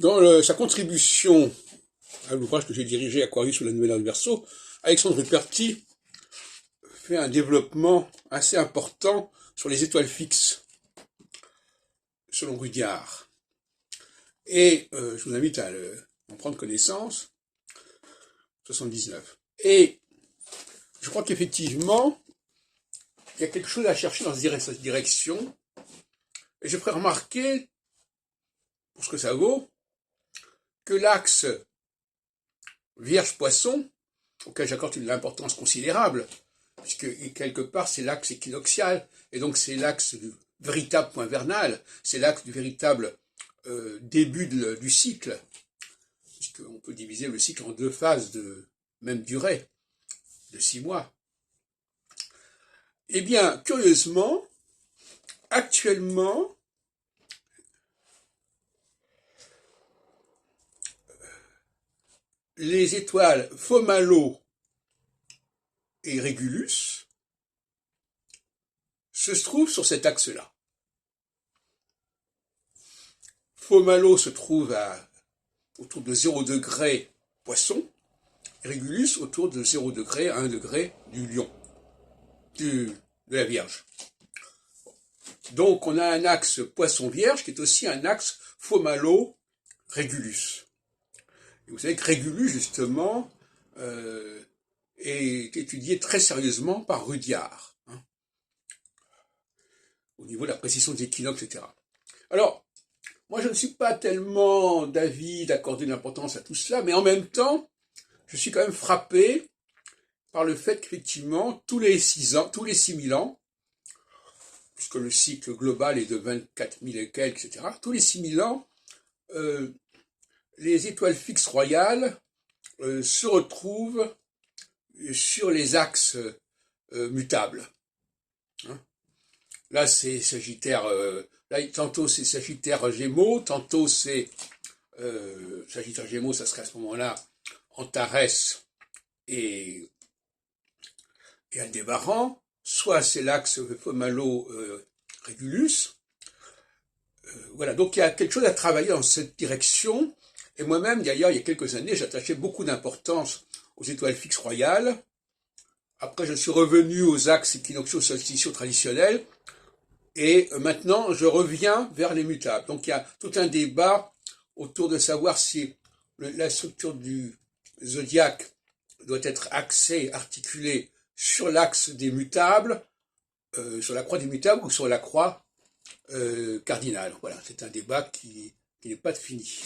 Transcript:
Sa contribution à l'ouvrage que j'ai dirigé, Aquarius sous la nouvelle ère du Verseau, Alexandre Ruperti fait un développement assez important sur les étoiles fixes, selon Rudyard. Et je vous invite à en prendre connaissance, 79. Et je crois qu'effectivement, il y a quelque chose à chercher dans cette direction. Et je ferai remarquer, pour ce que ça vaut, que l'axe Vierge-Poisson, auquel j'accorde une importance considérable, puisque quelque part c'est l'axe équinoxial, et donc c'est l'axe du véritable point vernal, c'est l'axe du véritable début du cycle, puisqu'on peut diviser le cycle en deux phases de même durée, de 6 mois. Eh bien, curieusement, actuellement, les étoiles Fomalhaut et Régulus se trouvent sur cet axe-là. Fomalhaut se trouve autour de 0 degré Poisson, et Régulus autour de 0 degré à 1 degré du Lion, de la Vierge. Donc on a un axe Poisson-Vierge qui est aussi un axe Fomalhaut-Régulus. Et vous savez que Régulus, justement, est étudié très sérieusement par Rudyard, au niveau de la précision des équinoxes, etc. Alors, moi je ne suis pas tellement d'avis d'accorder une importance à tout cela, mais en même temps, je suis quand même frappé par le fait qu'effectivement, tous les 6 000 ans, puisque le cycle global est de 24 000 et quelques, etc., tous les 6 000 ans, les étoiles fixes royales se retrouvent sur les axes mutables. Là, c'est Sagittaire, tantôt c'est Sagittaire Gémeaux, tantôt c'est Sagittaire Gémeaux, ça serait à ce moment-là Antares et Aldébaran, soit c'est l'axe Fomalhaut-Régulus. Voilà, donc il y a quelque chose à travailler dans cette direction. Et moi-même, d'ailleurs, il y a quelques années, j'attachais beaucoup d'importance aux étoiles fixes royales. Après, je suis revenu aux axes équinoxiaux solsticiaux traditionnels. Et maintenant, je reviens vers les mutables. Donc il y a tout un débat autour de savoir si la structure du zodiaque doit être axée, articulée sur l'axe des mutables, sur la croix des mutables ou sur la croix cardinale. Voilà, c'est un débat qui n'est pas fini.